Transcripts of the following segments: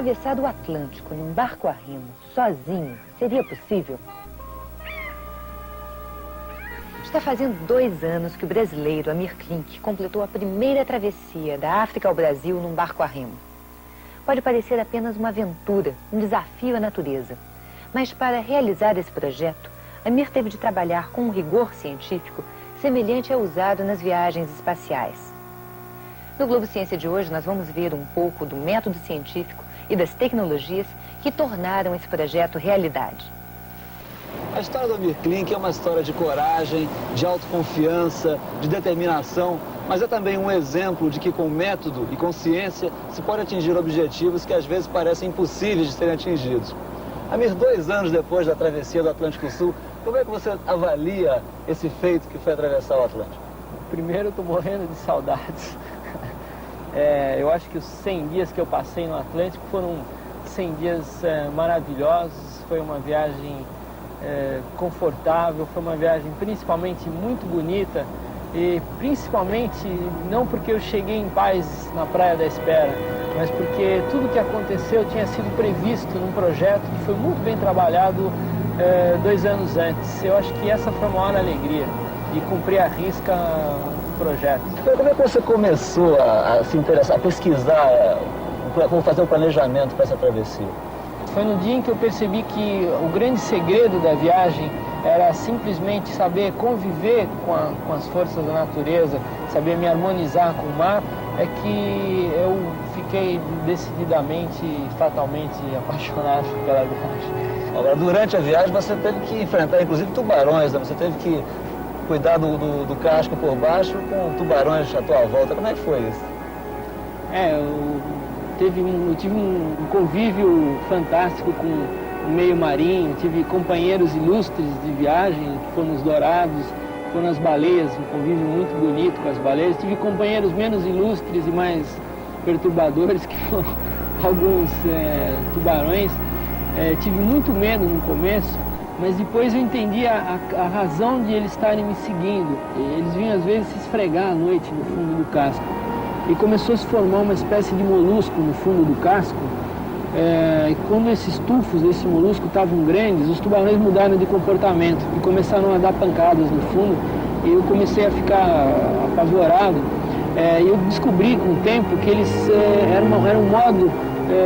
atravessado o Atlântico num barco a remo, sozinho, seria possível? Está fazendo 2 anos que o brasileiro Amir Klink completou a primeira travessia da África ao Brasil num barco a remo. Pode parecer apenas uma aventura, um desafio à natureza. Mas para realizar esse projeto, Amir teve de trabalhar com um rigor científico semelhante ao usado nas viagens espaciais. No Globo Ciência de hoje, nós vamos ver um pouco do método científico e das tecnologias que tornaram esse projeto realidade. A história do Amir Klink é uma história de coragem, de autoconfiança, de determinação, mas é também um exemplo de que com método e com ciência se pode atingir objetivos que às vezes parecem impossíveis de serem atingidos. Amir, 2 anos depois da travessia do Atlântico Sul, como é que você avalia esse feito que foi atravessar o Atlântico? Primeiro, eu estou morrendo de saudades. Eu acho que os 100 dias que eu passei no Atlântico foram 100 dias maravilhosos. Foi uma viagem confortável, foi uma viagem principalmente muito bonita. E principalmente, não porque eu cheguei em paz na Praia da Espera, mas porque tudo que aconteceu tinha sido previsto num projeto que foi muito bem trabalhado 2 anos antes. Eu acho que essa foi a maior alegria, de cumprir à risca o projeto. Como é que você começou a se interessar, a pesquisar, como fazer o planejamento para essa travessia? Foi no dia em que eu percebi que o grande segredo da viagem era simplesmente saber conviver com as forças da natureza, saber me harmonizar com o mar, é que eu fiquei decididamente, fatalmente apaixonado pela viagem. Agora, durante a viagem você teve que enfrentar inclusive tubarões, né? Você teve que cuidar do casco por baixo com tubarões à tua volta. Como é que foi isso? Eu tive um convívio fantástico com o meio marinho, tive companheiros ilustres de viagem, que foram os dourados, foram as baleias, um convívio muito bonito com as baleias. Tive companheiros menos ilustres e mais perturbadores, que foram alguns tubarões. Tive muito medo no começo, mas depois eu entendi a razão de eles estarem me seguindo. Eles vinham às vezes se esfregar à noite no fundo do casco. E começou a se formar uma espécie de molusco no fundo do casco. E quando esses tufos desse molusco estavam grandes, os tubarões mudaram de comportamento e começaram a dar pancadas no fundo. E eu comecei a ficar apavorado. E eu descobri com o tempo que eles era um modo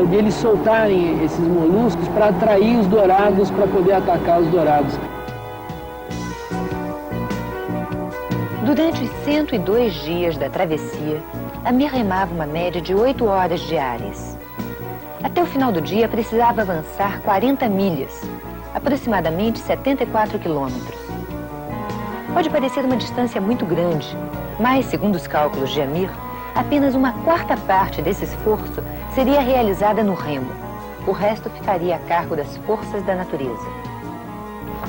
de eles soltarem esses moluscos para atrair os dourados, para poder atacar os dourados. Durante os 102 dias da travessia, Amir remava uma média de 8 horas diárias. Até o final do dia, precisava avançar 40 milhas, aproximadamente 74 quilômetros. Pode parecer uma distância muito grande, mas, segundo os cálculos de Amir, apenas 1/4 parte desse esforço seria realizada no remo. O resto ficaria a cargo das forças da natureza.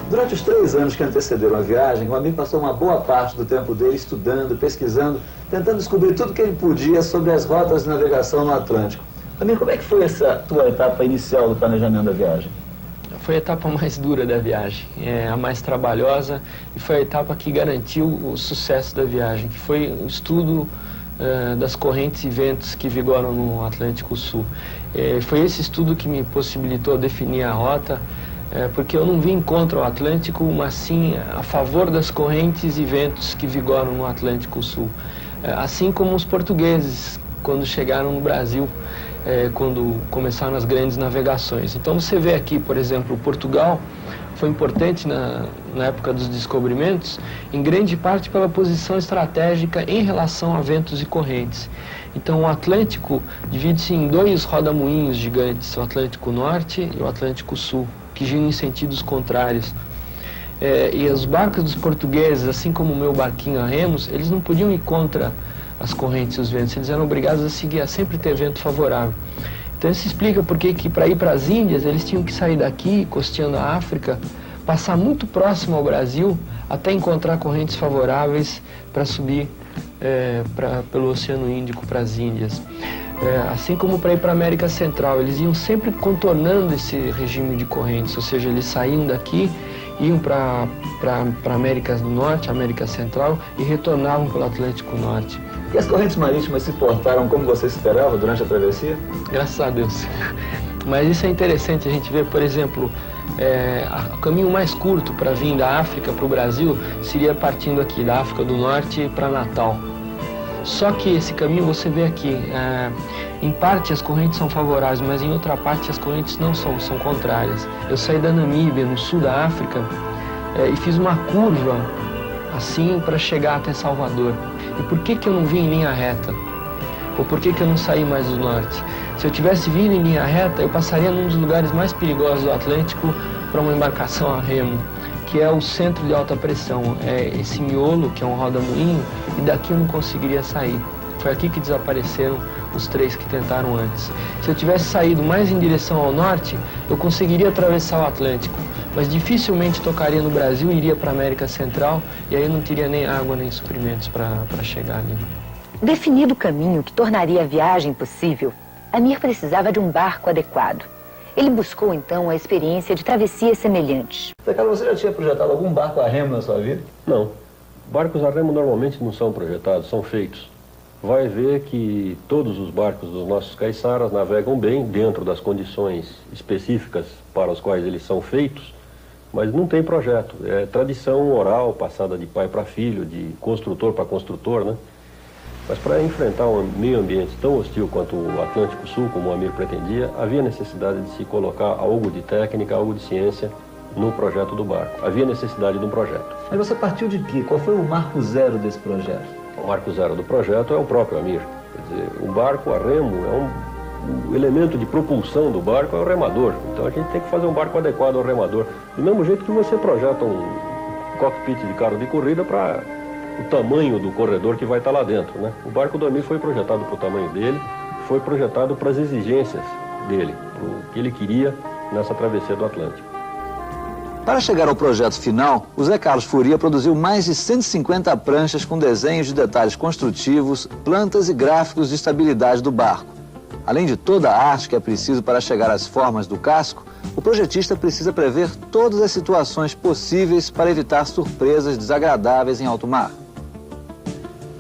Durante os 3 anos que antecederam a viagem, o Amir passou uma boa parte do tempo dele estudando, pesquisando, tentando descobrir tudo que ele podia sobre as rotas de navegação no Atlântico. Amir, como é que foi essa tua etapa inicial do planejamento da viagem? Foi a etapa mais dura da viagem, a mais trabalhosa, e foi a etapa que garantiu o sucesso da viagem, que foi o estudo das correntes e ventos que vigoram no Atlântico Sul. Foi esse estudo que me possibilitou definir a rota, porque eu não vim contra o Atlântico, mas sim a favor das correntes e ventos que vigoram no Atlântico Sul. Assim como os portugueses, quando chegaram no Brasil, quando começaram as grandes navegações. Então você vê aqui, por exemplo, Portugal foi importante na época dos descobrimentos, em grande parte pela posição estratégica em relação a ventos e correntes. Então o Atlântico divide-se em 2 rodamuinhos gigantes, o Atlântico Norte e o Atlântico Sul, que giram em sentidos contrários. E os barcos dos portugueses, assim como o meu barquinho a remos, eles não podiam ir contra as correntes e os ventos, eles eram obrigados a seguir, a sempre ter vento favorável. Então isso explica por que para ir para as Índias eles tinham que sair daqui, costeando a África, passar muito próximo ao Brasil, até encontrar correntes favoráveis para subir pelo Oceano Índico para as Índias. Assim como para ir para a América Central, eles iam sempre contornando esse regime de correntes, ou seja, eles saíam daqui iam para América do Norte, América Central e retornavam pelo Atlântico Norte. E as correntes marítimas se portaram como você esperava durante a travessia? Graças a Deus. Mas isso é interessante a gente ver, por exemplo, o caminho mais curto para vir da África para o Brasil seria partindo aqui da África do Norte para Natal. Só que esse caminho você vê aqui, em parte as correntes são favoráveis, mas em outra parte as correntes não são contrárias. Eu saí da Namíbia, no sul da África, e fiz uma curva assim para chegar até Salvador. E por que eu não vim em linha reta? Ou por que eu não saí mais do norte? Se eu tivesse vindo em linha reta, eu passaria num dos lugares mais perigosos do Atlântico para uma embarcação a remo, que é o centro de alta pressão. É esse miolo, que é um roda-moinho, e daqui eu não conseguiria sair. Foi aqui que desapareceram os 3 que tentaram antes. Se eu tivesse saído mais em direção ao norte, eu conseguiria atravessar o Atlântico, mas dificilmente tocaria no Brasil e iria para a América Central, e aí não teria nem água nem suprimentos para chegar ali. Definido o caminho que tornaria a viagem possível, Amir precisava de um barco adequado. Ele buscou, então, a experiência de travessias semelhantes. Zé Carlos, você já tinha projetado algum barco a remo na sua vida? Não. Barcos a remo normalmente não são projetados, são feitos. Vai ver que todos os barcos dos nossos caiçaras navegam bem dentro das condições específicas para as quais eles são feitos, mas não tem projeto. É tradição oral, passada de pai para filho, de construtor para construtor, né? Mas para enfrentar um meio ambiente tão hostil quanto o Atlântico Sul, como o Amir pretendia, havia necessidade de se colocar algo de técnica, algo de ciência no projeto do barco. Havia necessidade de um projeto. Mas você partiu de quê? Qual foi o marco zero desse projeto? O marco zero do projeto é o próprio Amir. Quer dizer, o barco a remo o elemento de propulsão do barco é o remador. Então a gente tem que fazer um barco adequado ao remador. Do mesmo jeito que você projeta um cockpit de carro de corrida para o tamanho do corredor que vai estar lá dentro, né? O barco do Amir foi projetado para o tamanho dele, foi projetado para as exigências dele, para o que ele queria nessa travessia do Atlântico. Para chegar ao projeto final, o Zé Carlos Furia produziu mais de 150 pranchas com desenhos de detalhes construtivos, plantas e gráficos de estabilidade do barco. Além de toda a arte que é preciso para chegar às formas do casco, o projetista precisa prever todas as situações possíveis para evitar surpresas desagradáveis em alto mar.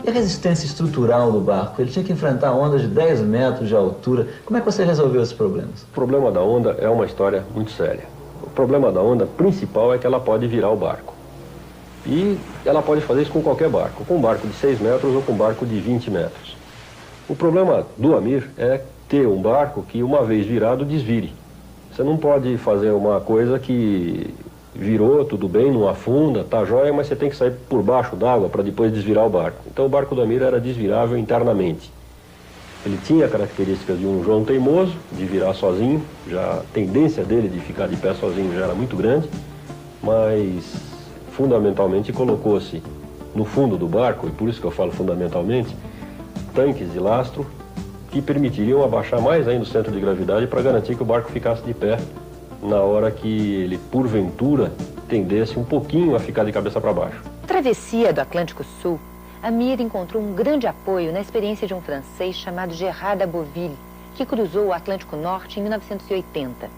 E a resistência estrutural do barco? Ele tinha que enfrentar ondas de 10 metros de altura. Como é que você resolveu esses problemas? O problema da onda é uma história muito séria. O problema da onda principal é que ela pode virar o barco. E ela pode fazer isso com qualquer barco, com um barco de 6 metros ou com um barco de 20 metros. O problema do Amir é ter um barco que, uma vez virado, desvire. Você não pode fazer uma coisa que virou, tudo bem, não afunda, tá jóia, mas você tem que sair por baixo d'água para depois desvirar o barco. Então o barco do Amir era desvirável internamente. Ele tinha características de um João teimoso, de virar sozinho, já a tendência dele de ficar de pé sozinho já era muito grande, mas fundamentalmente colocou-se no fundo do barco, e por isso que eu falo fundamentalmente, tanques de lastro que permitiriam abaixar mais ainda o centro de gravidade para garantir que o barco ficasse de pé na hora que ele, porventura, tendesse um pouquinho a ficar de cabeça para baixo. Na travessia do Atlântico Sul, Amir encontrou um grande apoio na experiência de um francês chamado Gerard Daboville, que cruzou o Atlântico Norte em 1980.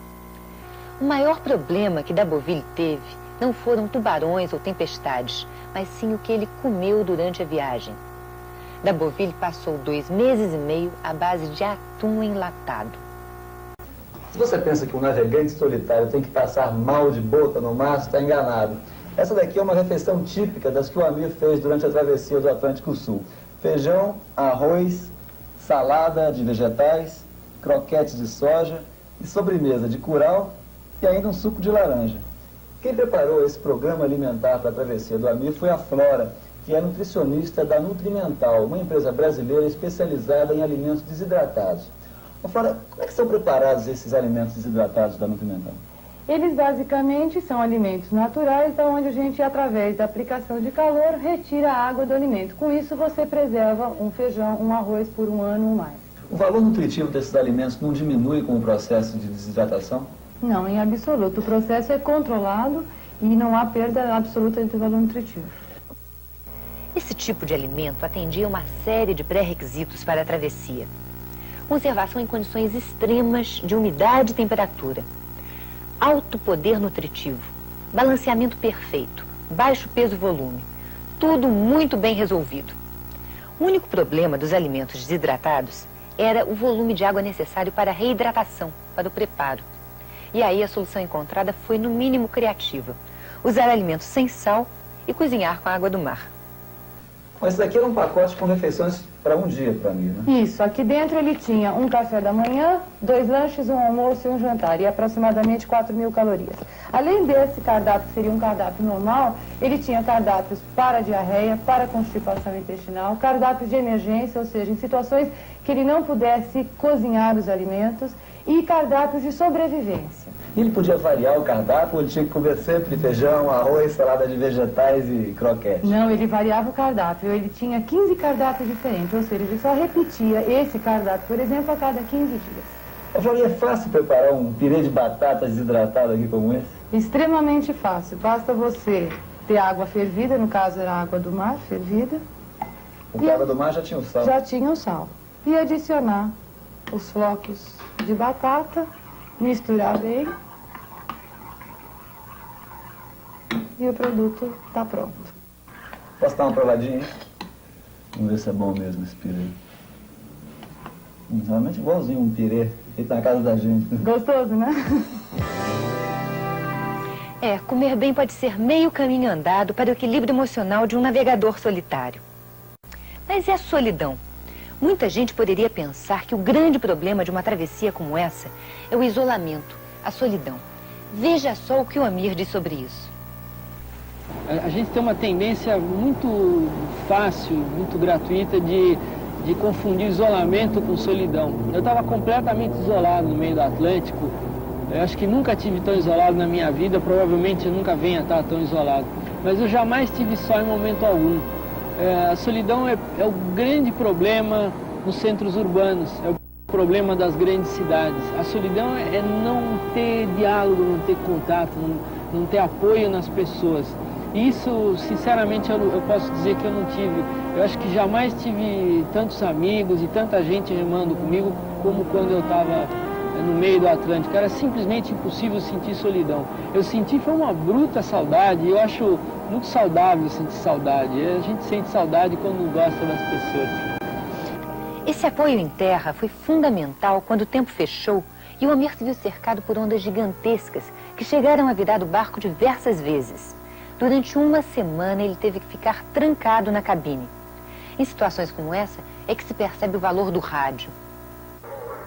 O maior problema que Daboville teve não foram tubarões ou tempestades, mas sim o que ele comeu durante a viagem. Daboville passou 2 meses e meio à base de atum enlatado. Se você pensa que um navegante solitário tem que passar mal de boca no mar, você está enganado. Essa daqui é uma refeição típica das que o Amir fez durante a travessia do Atlântico Sul. Feijão, arroz, salada de vegetais, croquetes de soja e sobremesa de curau e ainda um suco de laranja. Quem preparou esse programa alimentar para a travessia do Amir foi a Flora, que é nutricionista da Nutrimental, uma empresa brasileira especializada em alimentos desidratados. Flora, como é que são preparados esses alimentos desidratados da Nutrimental? Eles basicamente são alimentos naturais, onde a gente, através da aplicação de calor, retira a água do alimento. Com isso, você preserva um feijão, um arroz por 1 ano ou mais. O valor nutritivo desses alimentos não diminui com o processo de desidratação? Não, em absoluto. O processo é controlado e não há perda absoluta de valor nutritivo. Esse tipo de alimento atendia uma série de pré-requisitos para a travessia. Conservação em condições extremas de umidade e temperatura. Alto poder nutritivo. balanceamento perfeito, baixo peso-volume, tudo muito bem resolvido. O único problema dos alimentos desidratados era o volume de água necessário para a reidratação, para o preparo. E aí a solução encontrada foi, no mínimo, criativa. Usar alimentos sem sal e cozinhar com a água do mar. Mas isso daqui era um pacote com refeições para um dia para mim, né? Isso, aqui dentro ele tinha um café da manhã, 2 lanches, um almoço e um jantar, e aproximadamente 4.000 calorias. Além desse cardápio, que seria um cardápio normal, ele tinha cardápios para diarreia, para constipação intestinal, cardápios de emergência, ou seja, em situações que ele não pudesse cozinhar os alimentos, e cardápios de sobrevivência. E ele podia variar o cardápio, ou ele tinha que comer sempre feijão, arroz, salada de vegetais e croquete? Não, ele variava o cardápio. Ele tinha 15 cardápios diferentes, ou seja, ele só repetia esse cardápio, por exemplo, a cada 15 dias. Flori, é fácil preparar um pirê de batata desidratado aqui como esse? Extremamente fácil. Basta você ter água fervida, no caso era água do mar fervida. Porque a água do mar já tinha o sal. Já tinha o sal. E adicionar os flocos de batata, misturar bem e o produto está pronto. Posso dar uma provadinha, hein? Vamos ver se é bom mesmo esse pirê. Realmente igualzinho um pirê feito na casa da gente. Gostoso, né? Comer bem pode ser meio caminho andado para o equilíbrio emocional de um navegador solitário. Mas e a solidão? Muita gente poderia pensar que o grande problema de uma travessia como essa é o isolamento, a solidão. Veja só o que o Amir diz sobre isso. A gente tem uma tendência muito fácil, muito gratuita de confundir isolamento com solidão. Eu estava completamente isolado no meio do Atlântico. Eu acho que nunca tive tão isolado na minha vida, provavelmente eu nunca venha estar tão isolado. Mas eu jamais estive só em momento algum. A solidão é o grande problema nos centros urbanos, é o problema das grandes cidades. A solidão é não ter diálogo, não ter contato, não ter apoio nas pessoas. E isso, sinceramente, eu posso dizer que eu não tive. Eu acho que jamais tive tantos amigos e tanta gente remando comigo como quando eu estava no meio do Atlântico. Era simplesmente impossível sentir solidão. Eu senti foi uma bruta saudade, e eu acho muito saudável sentir saudade. A gente sente saudade quando gosta das pessoas. Esse apoio em terra foi fundamental quando o tempo fechou e o Amir se viu cercado por ondas gigantescas que chegaram a virar o barco diversas vezes. Durante uma semana ele teve que ficar trancado na cabine. Em situações como essa é que se percebe o valor do rádio.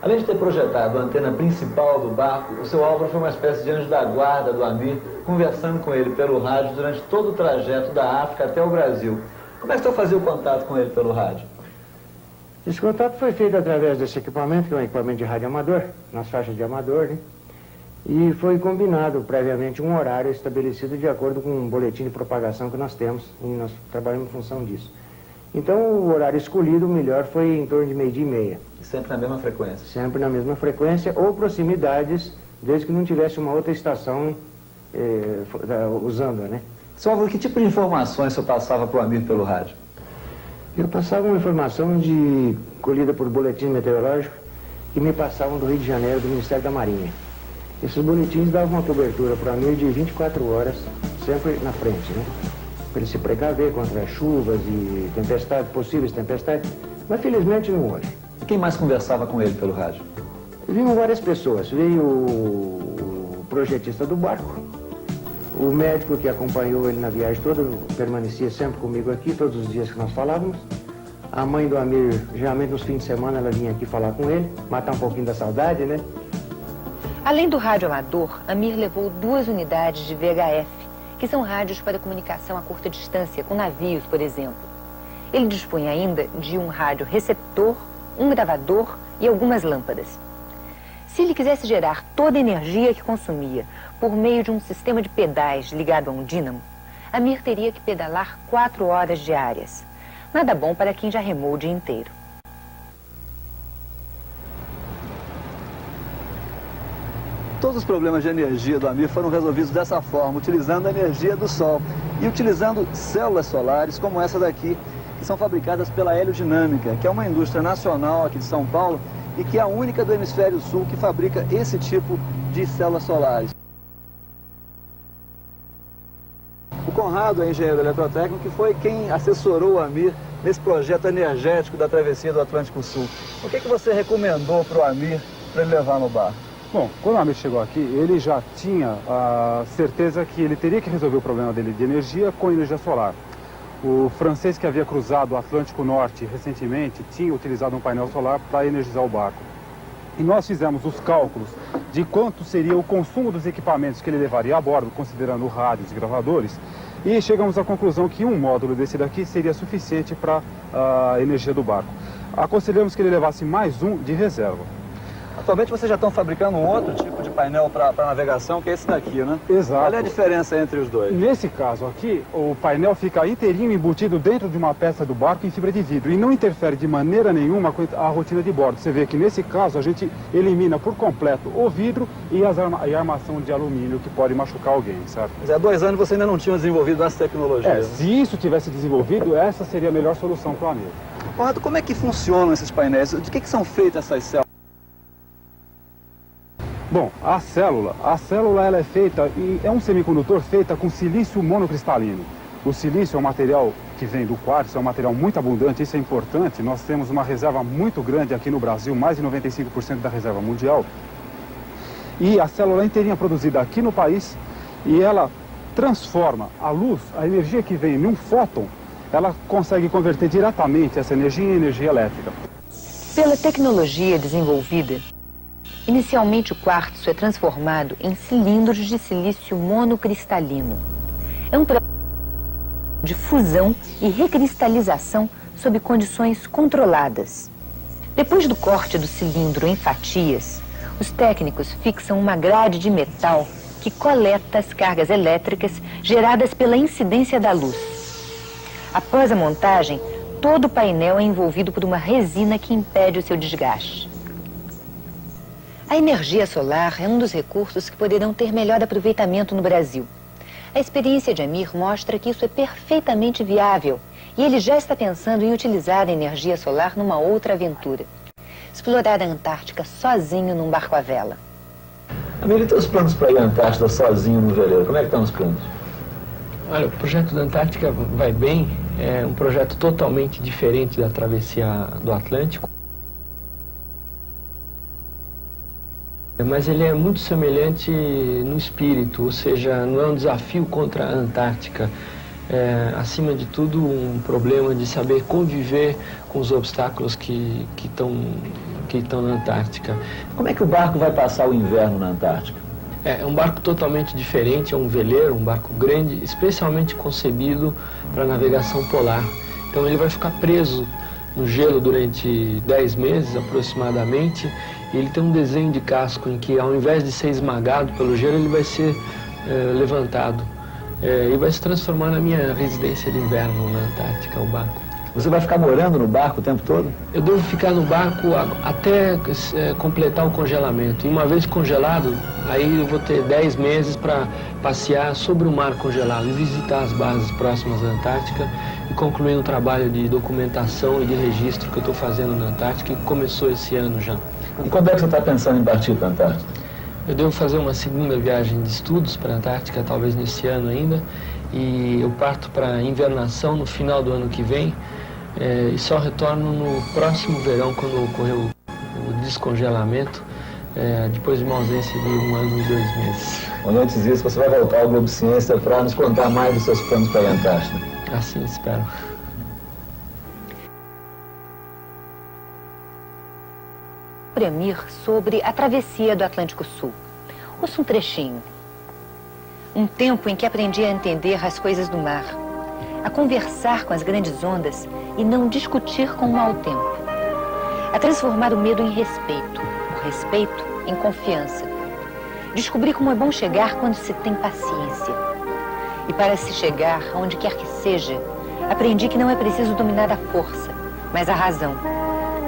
Além de ter projetado a antena principal do barco, o seu Álvaro foi uma espécie de anjo da guarda do Amir, conversando com ele pelo rádio durante todo o trajeto da África até o Brasil. Como é que você fazia o contato com ele pelo rádio? Esse contato foi feito através desse equipamento, que é um equipamento de rádio amador, nas faixas de amador, né? E foi combinado previamente um horário estabelecido de acordo com um boletim de propagação que nós temos, e nós trabalhamos em função disso. Então, o horário escolhido, o melhor, foi em torno de 12h30. Sempre na mesma frequência? Sempre na mesma frequência, ou proximidades, desde que não tivesse uma outra estação usando, né? Seu Álvaro, que tipo de informações você passava para o Amir pelo rádio? Eu passava uma informação colhida por boletim meteorológico que me passavam do Rio de Janeiro, do Ministério da Marinha. Esses boletins davam uma cobertura para o Amir de 24 horas, sempre na frente, né? Para ele se precaver contra chuvas e tempestades, possíveis tempestades, mas felizmente não houve. E quem mais conversava com ele pelo rádio? Vinham várias pessoas. Veio o projetista do barco, o médico que acompanhou ele na viagem toda, permanecia sempre comigo aqui, todos os dias que nós falávamos. A mãe do Amir, geralmente nos fins de semana, ela vinha aqui falar com ele, matar um pouquinho da saudade, né? Além do rádio amador, Amir levou 2 unidades de VHF, que são rádios para comunicação a curta distância, com navios, por exemplo. Ele dispunha ainda de um rádio receptor, um gravador e algumas lâmpadas. Se ele quisesse gerar toda a energia que consumia por meio de um sistema de pedais ligado a um dínamo, Amir teria que pedalar 4 horas diárias. Nada bom para quem já remou o dia inteiro. Todos os problemas de energia do Amir foram resolvidos dessa forma, utilizando a energia do sol e utilizando células solares como essa daqui, que são fabricadas pela Heliodinâmica, que é uma indústria nacional aqui de São Paulo e que é a única do hemisfério sul que fabrica esse tipo de células solares. Conrado é engenheiro eletrotécnico e foi quem assessorou o Amir nesse projeto energético da travessia do Atlântico Sul. O que você recomendou para o Amir para ele levar no barco? Bom, quando o Amir chegou aqui, ele já tinha a certeza que ele teria que resolver o problema dele de energia com energia solar. O francês que havia cruzado o Atlântico Norte recentemente tinha utilizado um painel solar para energizar o barco. E nós fizemos os cálculos de quanto seria o consumo dos equipamentos que ele levaria a bordo, considerando rádios e gravadores, e chegamos à conclusão que um módulo desse daqui seria suficiente para a energia do barco. Aconselhamos que ele levasse mais um de reserva. Atualmente vocês já estão fabricando um outro tipo de painel para navegação, que é esse daqui, né? Exato. Qual é a diferença entre os dois? Nesse caso aqui, o painel fica inteirinho embutido dentro de uma peça do barco em fibra de vidro e não interfere de maneira nenhuma com a rotina de bordo. Você vê que nesse caso a gente elimina por completo o vidro e a armação de alumínio que pode machucar alguém, sabe? Mas há 2 anos você ainda não tinha desenvolvido essa tecnologia. Se isso tivesse desenvolvido, essa seria a melhor solução para o Amir. Conrado, como é que funcionam esses painéis? De que são feitas essas células? Bom, a célula ela é feita, é um semicondutor feita com silício monocristalino. O silício é um material que vem do quartzo, é um material muito abundante, isso é importante. Nós temos uma reserva muito grande aqui no Brasil, mais de 95% da reserva mundial. E a célula é inteirinha produzida aqui no país e ela transforma a luz, a energia que vem num fóton, ela consegue converter diretamente essa energia em energia elétrica. Pela tecnologia desenvolvida, inicialmente o quartzo é transformado em cilindros de silício monocristalino. É um processo de fusão e recristalização sob condições controladas. Depois do corte do cilindro em fatias, os técnicos fixam uma grade de metal que coleta as cargas elétricas geradas pela incidência da luz. Após a montagem, todo o painel é envolvido por uma resina que impede o seu desgaste. A energia solar é um dos recursos que poderão ter melhor aproveitamento no Brasil. A experiência de Amir mostra que isso é perfeitamente viável e ele já está pensando em utilizar a energia solar numa outra aventura. Explorar a Antártica sozinho num barco à vela. Amir, e teus planos para ir à Antártida sozinho no veleiro? Como é que estão os planos? Olha, o projeto da Antártica vai bem, é um projeto totalmente diferente da travessia do Atlântico. Mas ele é muito semelhante no espírito, ou seja, não é um desafio contra a Antártica. É, acima de tudo, um problema de saber conviver com os obstáculos que estão na Antártica. Como é que o barco vai passar o inverno na Antártica? É um barco totalmente diferente, é um veleiro, um barco grande, especialmente concebido para navegação polar. Então ele vai ficar preso no gelo durante 10 meses aproximadamente. Ele tem um desenho de casco em que, ao invés de ser esmagado pelo gelo, ele vai ser levantado. E vai se transformar na minha residência de inverno na Antártica, o barco. Você vai ficar morando no barco o tempo todo? Eu devo ficar no barco até completar o congelamento. E uma vez congelado, aí eu vou ter 10 meses para passear sobre o mar congelado e visitar as bases próximas da Antártica e concluir um trabalho de documentação e de registro que eu estou fazendo na Antártica e que começou esse ano já. E quando é que você está pensando em partir para a Antártica? Eu devo fazer uma segunda viagem de estudos para a Antártica, talvez nesse ano ainda, e eu parto para invernação no final do ano que vem, e só retorno no próximo verão, quando ocorrer o descongelamento, depois de uma ausência de 1 ano e 2 meses. Quando antes disso, você vai voltar ao Globo Ciência para nos contar mais dos seus planos para a Antártica. Assim espero. Amir sobre a travessia do Atlântico Sul. Ouça um trechinho. Um tempo em que aprendi a entender as coisas do mar, a conversar com as grandes ondas e não discutir com o mau tempo. A transformar o medo em respeito, o respeito em confiança. Descobri como é bom chegar quando se tem paciência. E para se chegar aonde quer que seja, aprendi que não é preciso dominar a força, mas a razão.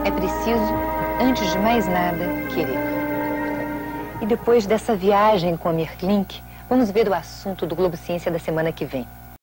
É preciso, antes de mais nada, querer. E depois dessa viagem com a Amir Klink, vamos ver o assunto do Globo Ciência da semana que vem.